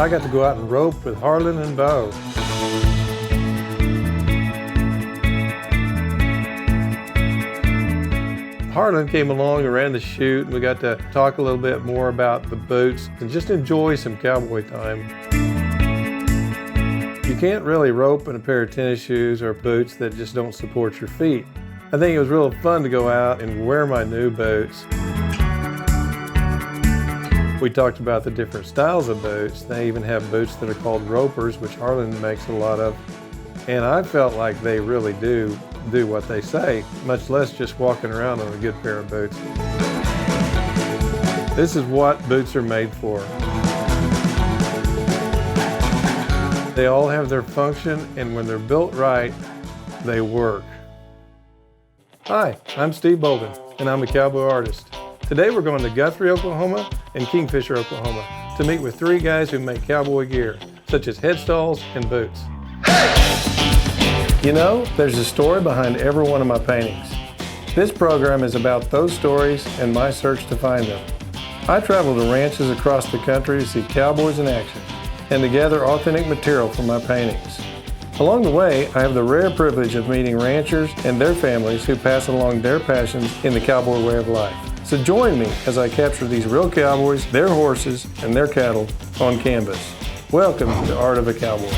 I got to go out and rope with Harlon and Bo. Harlon came along and ran the chute, and we got to talk a little bit more about the boots and just enjoy some cowboy time. You can't really rope in a pair of tennis shoes or boots that just don't support your feet. I think it was real fun to go out and wear my new boots. We talked about the different styles of boots. They even have boots that are called ropers, which Harlon makes a lot of. And I felt like they really do what they say, much less just walking around on a good pair of boots. This is what boots are made for. They all have their function, and when they're built right, they work. Hi, I'm Steve Boaldin, and I'm a cowboy artist. Today we're going to Guthrie, Oklahoma and Kingfisher, Oklahoma to meet with 3 guys who make cowboy gear, such as headstalls and boots. You know, there's a story behind every one of my paintings. This program is about those stories and my search to find them. I travel to ranches across the country to see cowboys in action and to gather authentic material for my paintings. Along the way, I have the rare privilege of meeting ranchers and their families who pass along their passions in the cowboy way of life. So join me as I capture these real cowboys, their horses, and their cattle on canvas. Welcome to Art of a Cowboy.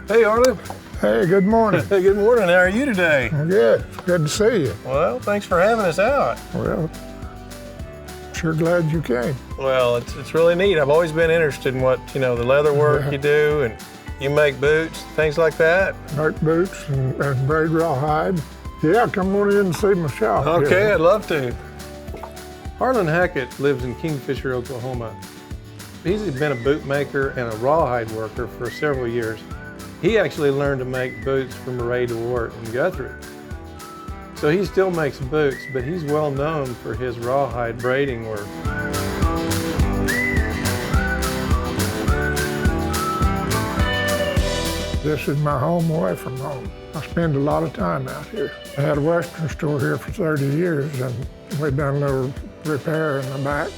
Hey, Harlon. Hey, good morning. Good morning. How are you today? Well, good. Good to see you. Well, thanks for having us out. Well, sure glad you came. Well, it's really neat. I've always been interested in what, the leather work you do, and you make boots, things like that. Make boots and braid rawhide. Yeah, come on in and see my shop. Okay, Yeah. I'd love to. Harlon Hackett lives in Kingfisher, Oklahoma. He's been a boot maker and a rawhide worker for several years. He actually learned to make boots from Dorwart in Guthrie. So he still makes boots, but he's well known for his rawhide braiding work. This is my home away from home. I spend a lot of time out here. I had a Western store here for 30 years, and we've done a little repair in the back,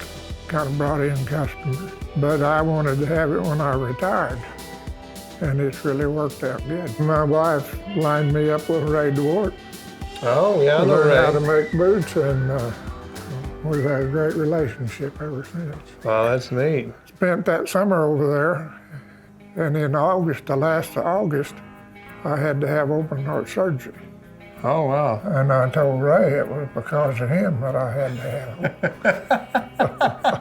kind of brought in customers. But I wanted to have it when I retired, and it's really worked out good. My wife lined me up with Ray Dorwart. Oh, yeah, I know learned Ray. how to make boots, and we've had a great relationship ever since. Wow, that's neat. Spent that summer over there, and in August, the last of August, I had to have open heart surgery. Oh, wow. And I told Ray it was because of him that I had to have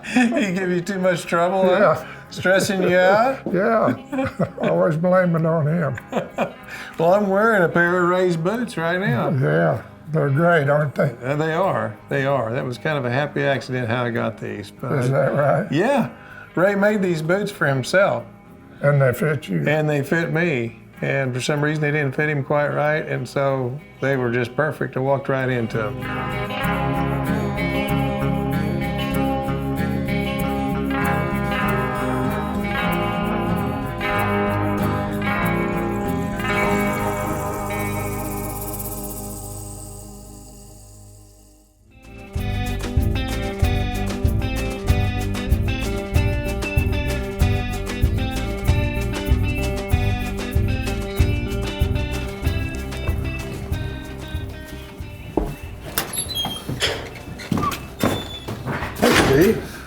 it. He give you too much trouble, Yeah. huh? Stressing you out? Yeah, always blame it on him. Well, I'm wearing a pair of Ray's boots right now. Yeah, they're great, aren't they? They are. They are. That was kind of a happy accident how I got these. But Is that right? yeah, Ray made these boots for himself, And they fit you. and they fit me. And for some reason, they didn't fit him quite right, and so they were just perfect. I walked right into them.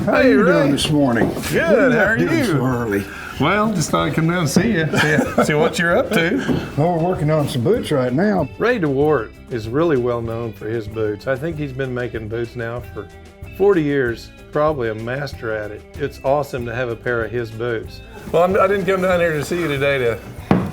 How Hey, you Ray. doing this morning? Good. How are Doing you? so early. Well, just thought I'd come down and see you. See what you're up to. Well, we're working on some boots right now. Ray Dorwart is really well known for his boots. I think he's been making boots now for 40 years, probably a master at it. It's awesome to have a pair of his boots. Well, I didn't come down here to see you today to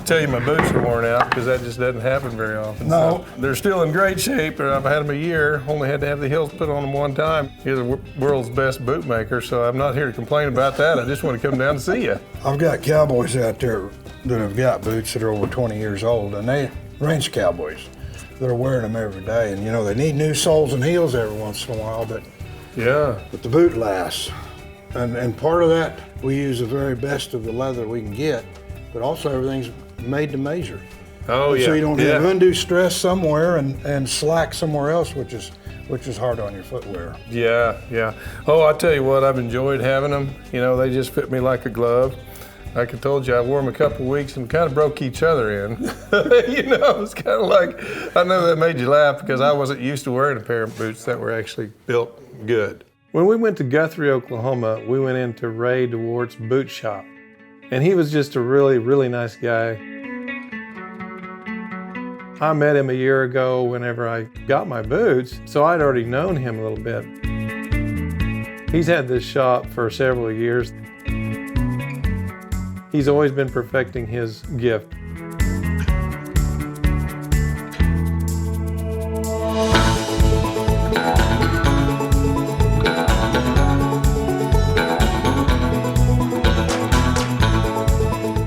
tell you my boots are worn out because that just doesn't happen very often. No. So they're still in great shape, but I've had them a year. Only had to have the heels put on them one time. You're the world's best boot maker, so I'm not here to complain about that. I just want to come down to see you. I've got cowboys out there that have got boots that are over 20 years old, and they ranch cowboys. They're wearing them every day, and you know they need new soles and heels every once in a while, but the boot lasts. And part of that, we use the very best of the leather we can get, but also everything's made to measure. Oh yeah. So you don't have undue stress somewhere and slack somewhere else, which is hard on your footwear. Yeah. Oh, I tell you what, I've enjoyed having them. You know, they just fit me like a glove. Like I told you, I wore them a couple weeks and kind of broke each other in. You know, it's kind of like, I know that made you laugh because I wasn't used to wearing a pair of boots that were actually built good. When we went to Guthrie, Oklahoma, we went into Ray Dorwart's boot shop. And he was just a really, really nice guy. I met him a year ago whenever I got my boots, so I'd already known him a little bit. He's had this shop for several years. He's always been perfecting his gift.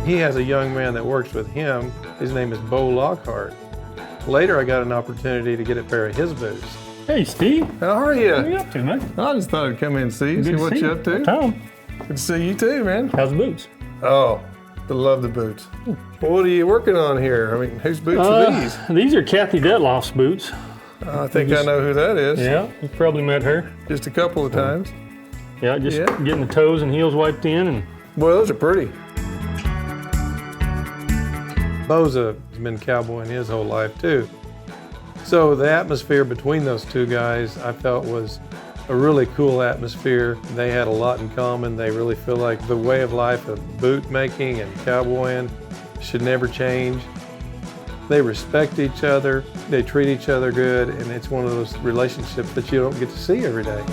He has a young man that works with him. His name is Lockhart. Later, I got an opportunity to get a pair of his boots. Hey, Steve. How are you? What are you up to, man? I just thought I'd come in and see you, see what you're up to. Tom, Good to see you too, man. how's the boots? Oh, I love the boots. Well, what are you working on here? I mean, whose boots are these? These are Kathy Detloff's boots. I think I know who that is. Yeah, you've probably met her. Just a couple of times. Yeah, just getting the toes and heels wiped in. And Boy, those are pretty. Boza has been cowboying his whole life too. So the atmosphere between those two guys I felt was a really cool atmosphere. They had a lot in common. They really feel like the way of life of boot making and cowboying should never change. They respect each other, they treat each other good, and it's one of those relationships that you don't get to see every day.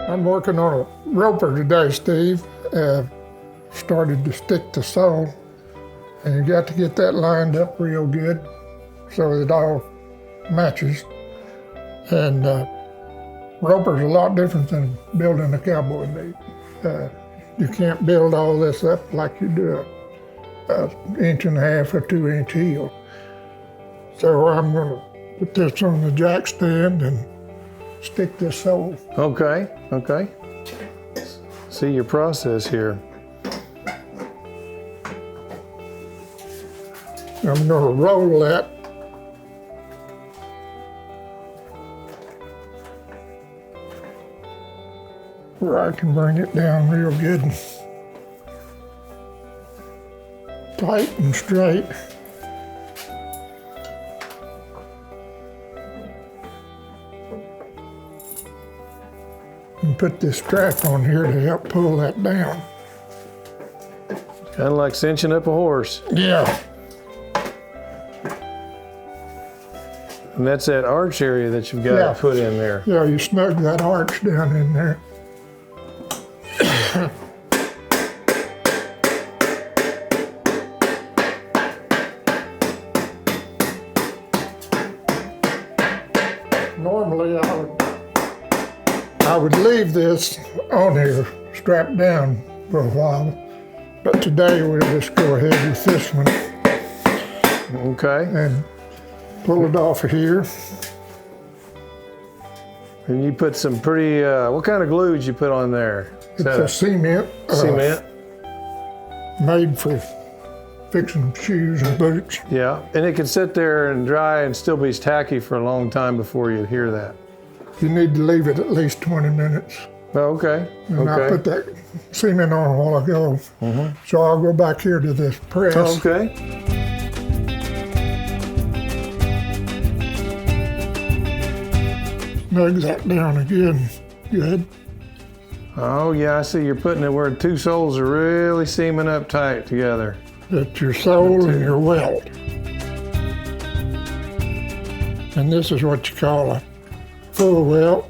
I'm working on a roper today, Steve. Started to stick the sole, and you got to get that lined up real good so it all matches. And roper's a lot different than building a cowboy boot. You can't build all this up like you do an inch and a half or 2 inch heel. So I'm gonna put this on the jack stand and stick this sole. Okay. See your process here. I'm gonna roll that. Where I can bring it down real good and tight and straight. And put this strap on here to help pull that down. Kind of like cinching up a horse. Yeah. And that's that arch area that you've got to put in there. Yeah, you snug that arch down in there. Normally I would leave this on here strapped down for a while, but today we'll just go ahead with this one. Okay. And pull it off of here. And you put some pretty, what kind of glue did you put on there? It's a cement. Cement? Made for fixing shoes and boots. Yeah, and it can sit there and dry and still be tacky for a long time before you hear that. You need to leave it at least 20 minutes. Oh, okay. And I put that cement on a while ago. So I'll go back here to this press. Okay. Snug that down again. Good. Oh yeah, I see you're putting it where two soles are really seaming up tight together. It's your sole and your welt. And this is what you call a full welt,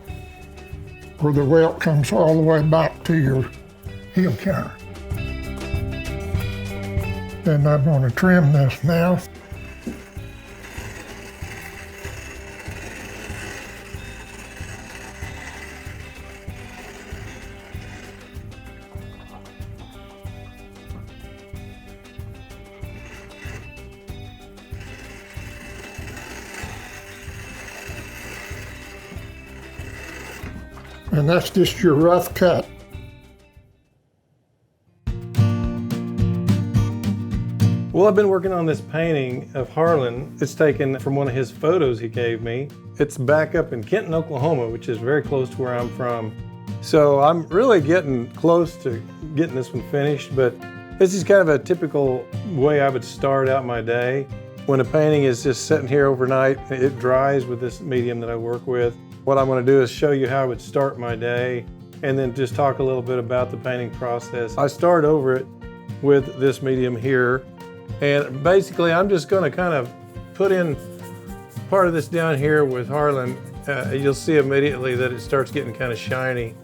where the welt comes all the way back to your heel counter. And I'm going to trim this now. And that's just your rough cut. Well, I've been working on this painting of Harlon. It's taken from one of his photos he gave me. It's back up in Kenton, Oklahoma, which is very close to where I'm from. So I'm really getting close to getting this one finished, but this is kind of a typical way I would start out my day. When a painting is just sitting here overnight, it dries with this medium that I work with. What I'm going to do is show you how I would start my day and then just talk a little bit about the painting process. I start over it with this medium here, and basically I'm just going to kind of put in part of this down here with Harlon. You'll see immediately that it starts getting kind of shiny,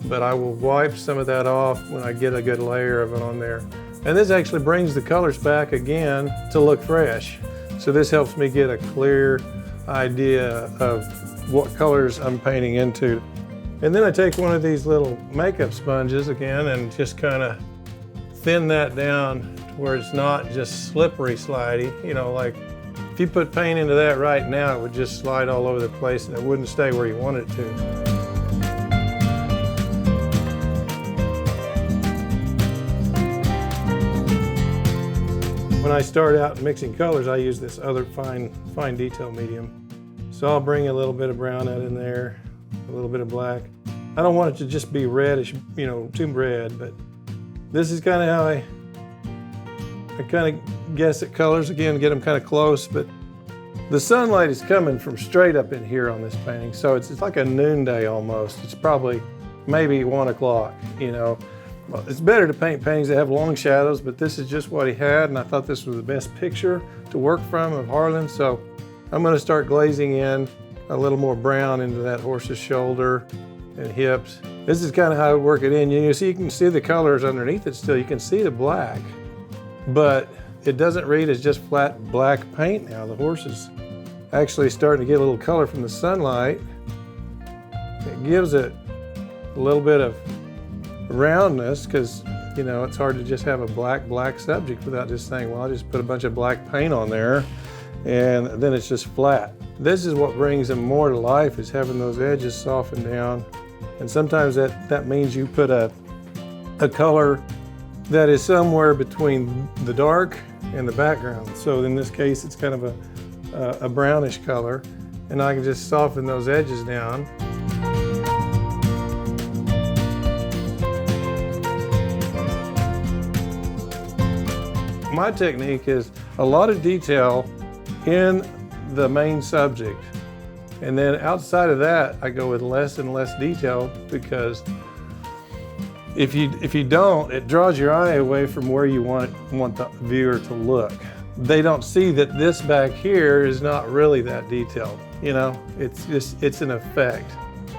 but I will wipe some of that off when I get a good layer of it on there. And this actually brings the colors back again to look fresh. So this helps me get a clear idea of what colors I'm painting into. And then I take one of these little makeup sponges again and just kind of thin that down to where it's not just slippery slidey. You know, like if you put paint into that right now, it would just slide all over the place and it wouldn't stay where you want it to. When I start out mixing colors, I use this other fine detail medium. So I'll bring a little bit of brown out in there, a little bit of black. I don't want it to just be reddish, you know, too red, but this is kind of how I kind of guess at colors again, get them kind of close, but the sunlight is coming from straight up in here on this painting. So it's like a noonday almost. It's probably maybe 1 o'clock, you know. Well, it's better to paint paintings that have long shadows, but this is just what he had, and I thought this was the best picture to work from of Harlon. So I'm going to start glazing in a little more brown into that horse's shoulder and hips. This is kind of how I work it in. You see, you can see the colors underneath it still. You can see the black, but it doesn't read as just flat black paint now. The horse is actually starting to get a little color from the sunlight. It gives it a little bit of roundness because, you know, it's hard to just have a black subject without just saying, well, I'll just put a bunch of black paint on there and then it's just flat. This is what brings them more to life, is having those edges soften down. And sometimes that means you put a color that is somewhere between the dark and the background. So in this case, it's kind of a brownish color, and I can just soften those edges down. My technique is a lot of detail in the main subject. And then outside of that, I go with less and less detail, because if you don't, it draws your eye away from where you want the viewer to look. They don't see that this back here is not really that detailed. You know, it's an effect.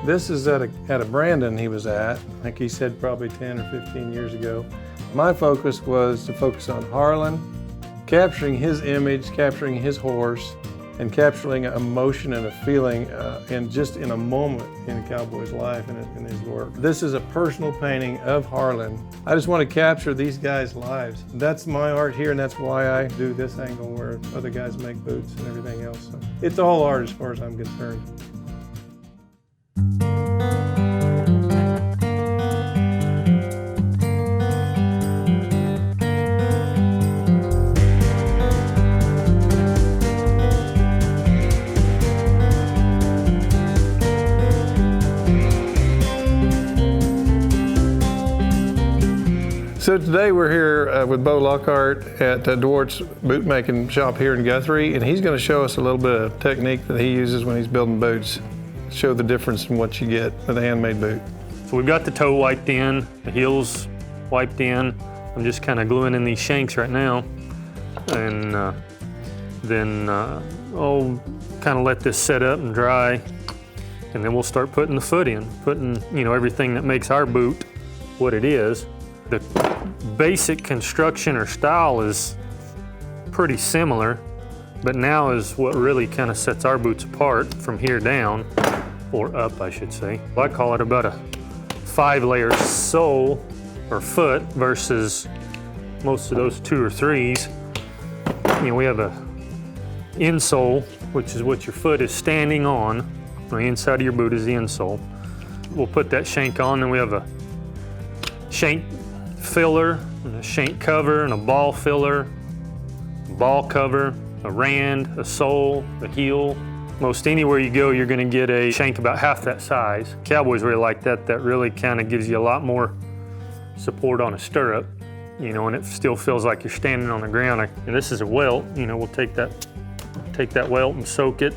This is at a Brandon he was at, I think he said probably 10 or 15 years ago. My focus was to focus on Harlon, capturing his image, capturing his horse, and capturing an emotion and a feeling and just in a moment in a cowboy's life and in his work. This is a personal painting of Harlon. I just want to capture these guys' lives. That's my art here, and that's why I do this angle where other guys make boots and everything else. So it's all art as far as I'm concerned. So today we're here with Bo Lockhart at Dorwart's boot making shop here in Guthrie, and he's going to show us a little bit of technique that he uses when he's building boots. Show the difference in what you get with a handmade boot. So we've got the toe wiped in, the heels wiped in. I'm just kind of gluing in these shanks right now, and then I'll kind of let this set up and dry, and then we'll start putting the foot in, putting, you know, everything that makes our boot what it is. The basic construction or style is pretty similar, but now is what really kind of sets our boots apart from here down, or up I should say. I call it about a 5-layer sole or foot versus most of those 2 or 3s. You know, we have a insole, which is what your foot is standing on. The inside of your boot is the insole. We'll put that shank on, and we have a shank filler, and a shank cover, and a ball filler, a ball cover, a rand, a sole, a heel. Most anywhere you go, you're gonna get a shank about half that size. Cowboys really like that. That really kind of gives you a lot more support on a stirrup, you know, and it still feels like you're standing on the ground. And this is a welt, you know, we'll take that welt and soak it,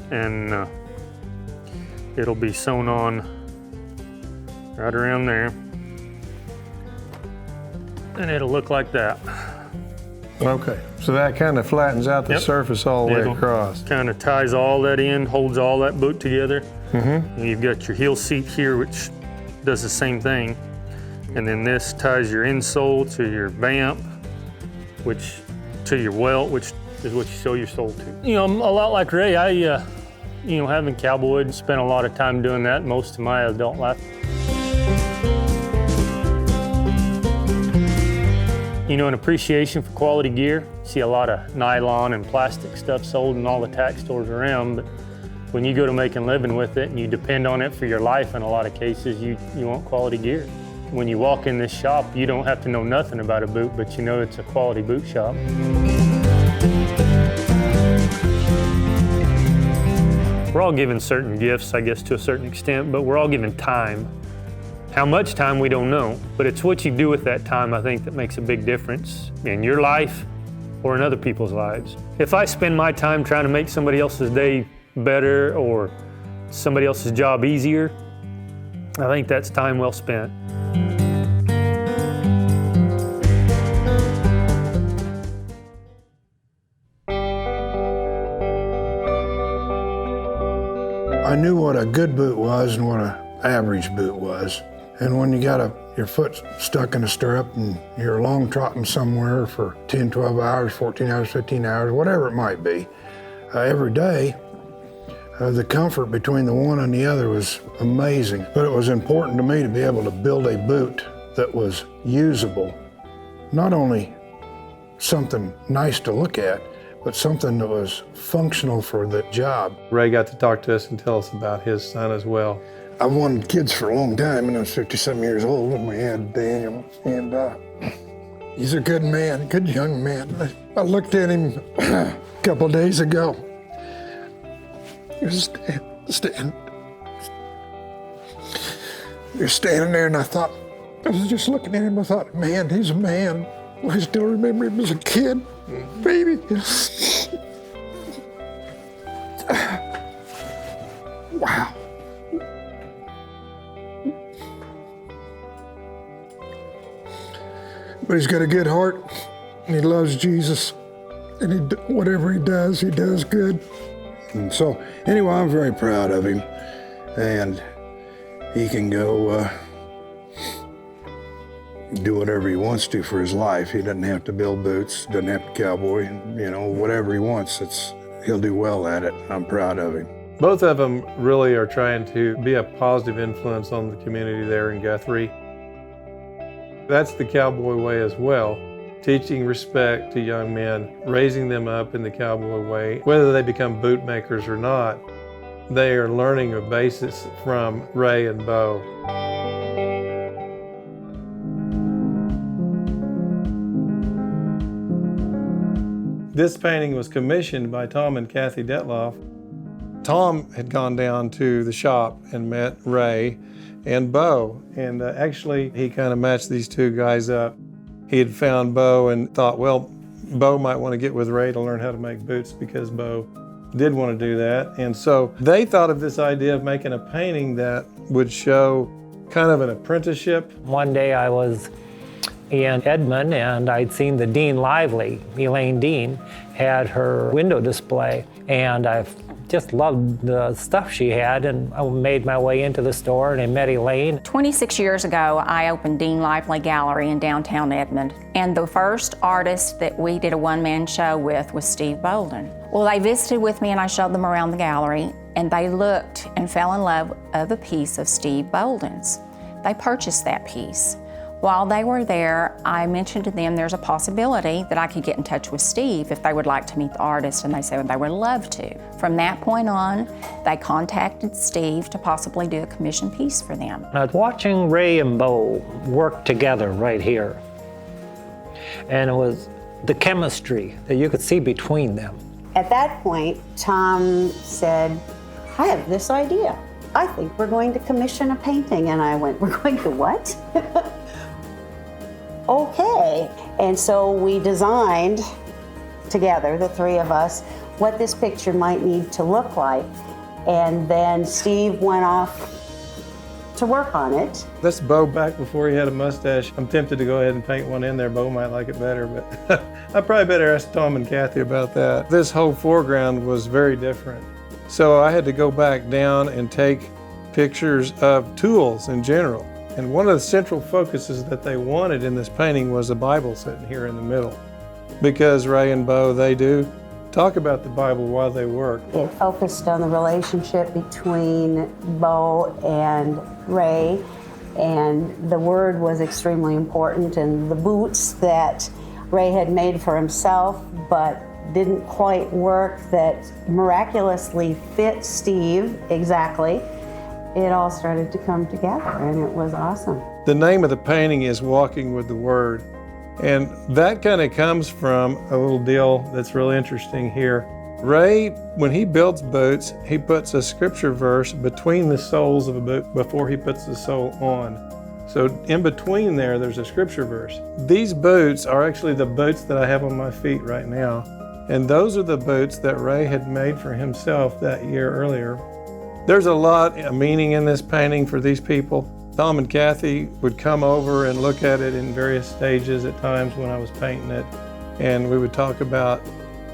and it'll be sewn on right around there. And it'll look like that. Okay, so that kind of flattens out the surface all the way across. Kind of ties all that in, holds all that boot together. And you've got your heel seat here, which does the same thing. And then this ties your insole to your vamp, which to your welt, which is what you sew your sole to. You know, a lot like Ray, you know, having cowboyed, spent a lot of time doing that most of my adult life. You know, an appreciation for quality gear. See a lot of nylon and plastic stuff sold in all the tack stores around, but when you go to making a living with it and you depend on it for your life, in a lot of cases, you want quality gear. When you walk in this shop, you don't have to know nothing about a boot, but you know it's a quality boot shop. We're all given certain gifts, I guess, to a certain extent, but we're all given time. How much time, we don't know, but it's what you do with that time, I think, that makes a big difference in your life or in other people's lives. If I spend my time trying to make somebody else's day better or somebody else's job easier, I think that's time well spent. I knew what a good boot was and what an average boot was. And when you got your foot stuck in a stirrup and you're long trotting somewhere for 10, 12 hours, 14 hours, 15 hours, whatever it might be, every day, the comfort between the one and the other was amazing. But it was important to me to be able to build a boot that was usable. Not only something nice to look at, but something that was functional for the job. Ray got to talk to us and tell us about his son as well. I've wanted kids for a long time, and I was 50-some years old when we had Daniel, and he's a good man, good young man. I looked at him a couple of days ago. He was standing there, and I was just looking at him, I thought, man, he's a man. I still remember him as a kid, baby. Wow. But he's got a good heart, and he loves Jesus, and whatever he does good. And so, anyway, I'm very proud of him, and he can go do whatever he wants to for his life. He doesn't have to build boots, doesn't have to cowboy, you know, whatever he wants, he'll do well at it. I'm proud of him. Both of them really are trying to be a positive influence on the community there in Guthrie. That's the cowboy way as well, teaching respect to young men, raising them up in the cowboy way. Whether they become boot makers or not, they are learning a basis from Ray and Bo. This painting was commissioned by Tom and Kathy Detloff. Tom had gone down to the shop and met Ray and Bo, and actually he kind of matched these two guys up. He had found Bo and thought, well, Bo might want to get with Ray to learn how to make boots because Bo did want to do that. And so they thought of this idea of making a painting that would show kind of an apprenticeship. One day I was in Edmond, and I'd seen the Dean Lively, Elaine Dean, had her window display, and I've just loved the stuff she had, and I made my way into the store and I met Elaine. 26 years ago, I opened Dean Lively Gallery in downtown Edmond, and the first artist that we did a one-man show with was Steve Boaldin. Well, they visited with me and I showed them around the gallery, and they looked and fell in love with a piece of Steve Boaldin's. They purchased that piece. While they were there, I mentioned to them there's a possibility that I could get in touch with Steve if they would like to meet the artist, and they said they would love to. From that point on, they contacted Steve to possibly do a commission piece for them. I was watching Ray and Bo work together right here, and it was the chemistry that you could see between them. At that point, Tom said, I have this idea. I think we're going to commission a painting. And I went, we're going to what? Okay. And so we designed together, the three of us, what this picture might need to look like. And then Steve went off to work on it. This is Bo back before he had a mustache. I'm tempted to go ahead and paint one in there. Bo might like it better, but I probably better ask Tom and Kathy about that. This whole foreground was very different. So I had to go back down and take pictures of tools in general. And one of the central focuses that they wanted in this painting was a Bible sitting here in the middle. Because Ray and Bo, they do talk about the Bible while they work. It focused on the relationship between Bo and Ray, and the word was extremely important, and the boots that Ray had made for himself but didn't quite work, that miraculously fit Steve exactly. It all started to come together, and it was awesome. The name of the painting is Walking with the Word. And that kind of comes from a little deal that's really interesting here. Ray, when he builds boots, he puts a scripture verse between the soles of a boot before he puts the sole on. So in between there's a scripture verse. These boots are actually the boots that I have on my feet right now. And those are the boots that Ray had made for himself that year earlier. There's a lot of meaning in this painting for these people. Tom and Kathy would come over and look at it in various stages at times when I was painting it. And we would talk about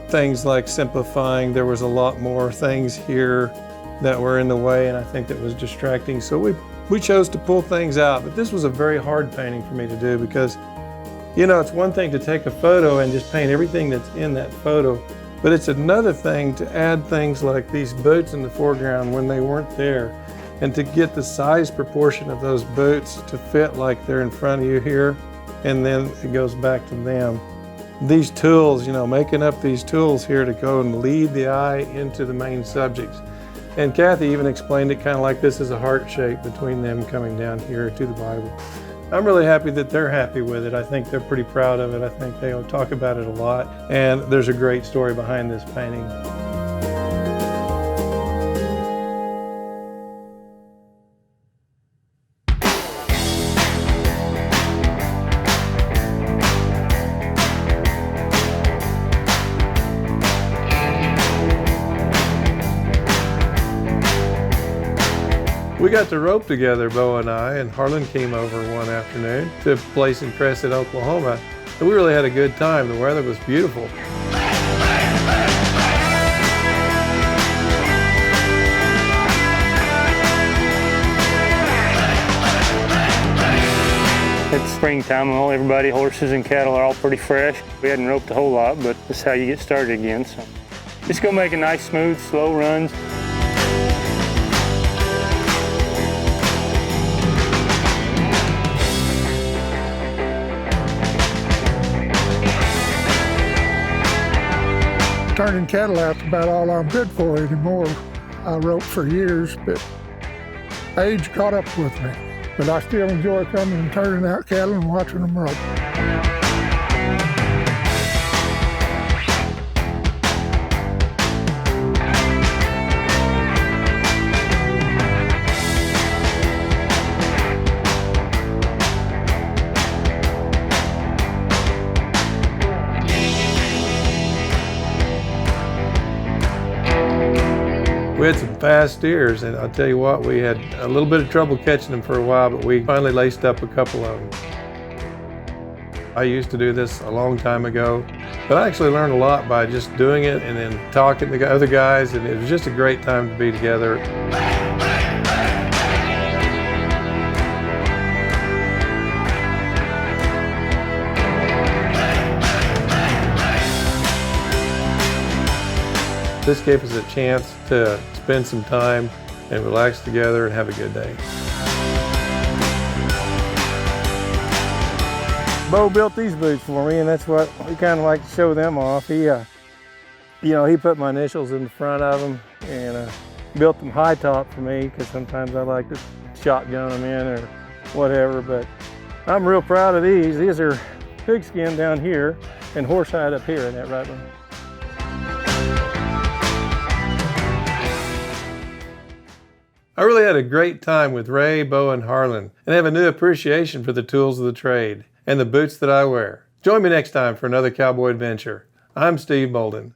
things like simplifying. There was a lot more things here that were in the way, and I think that was distracting. So we chose to pull things out. But this was a very hard painting for me to do because, you know, it's one thing to take a photo and just paint everything that's in that photo, but it's another thing to add things like these boots in the foreground when they weren't there, and to get the size proportion of those boots to fit like they're in front of you here, and then it goes back to them. These tools, you know, making up these tools here to go and lead the eye into the main subjects. And Kathy even explained it kind of like this is a heart shape between them coming down here to the Bible. I'm really happy that they're happy with it. I think they're pretty proud of it. I think they'll talk about it a lot. And there's a great story behind this painting. We got to rope together, Bo and I, and Harlon came over one afternoon to a place in Crescent, Oklahoma. And we really had a good time. The weather was beautiful. It's springtime and everybody, horses and cattle are all pretty fresh. We hadn't roped a whole lot, but this is how you get started again. So just go make a nice, smooth, slow runs. Turning cattle out's about all I'm good for anymore. I roped for years, but age caught up with me. But I still enjoy coming and turning out cattle and watching them rope. We had some fast steers, and I'll tell you what, we had a little bit of trouble catching them for a while, but we finally laced up a couple of them. I used to do this a long time ago, but I actually learned a lot by just doing it and then talking to other guys, and it was just a great time to be together. This gave us a chance to spend some time and relax together and have a good day. Bo built these boots for me, and that's what we kind of like to show them off. He, he put my initials in the front of them and built them high top for me because sometimes I like to shotgun them in or whatever. But I'm real proud of these. These are pigskin down here and horsehide up here in that right one. I really had a great time with Ray, Bo, and Harlon, and have a new appreciation for the tools of the trade and the boots that I wear. Join me next time for another cowboy adventure. I'm Steve Boaldin.